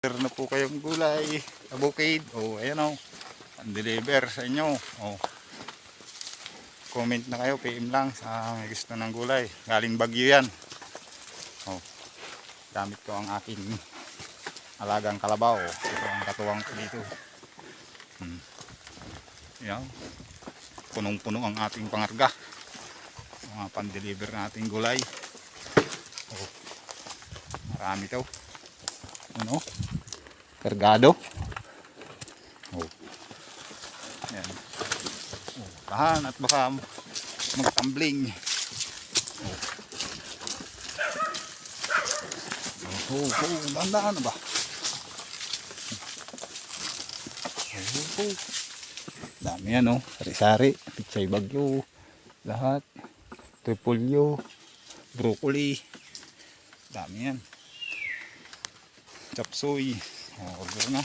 Meron na po kayong gulay sa bukid. O, ayan o. Deliver sa inyo. O. Comment na kayo. PM lang sa may gusto ng gulay. Galing Bagyo yan. O. Gamit ko ang aking alagang kalabaw. Ito ang katuwang ko dito. Ayan. Punong-puno ang ating pangarga. Mga pan-deliver na ating gulay. O. Marami ito. Ano? Kargado. Oh. Ayan. Oh, tahan at baka magtambling. Oh. Dahan-dahan na ba? Dami yan, oh. Sari-sari, pichay bagyo, lahat. Repolyo, broccoli. Dami yan. Chapsuy. Oh, order na.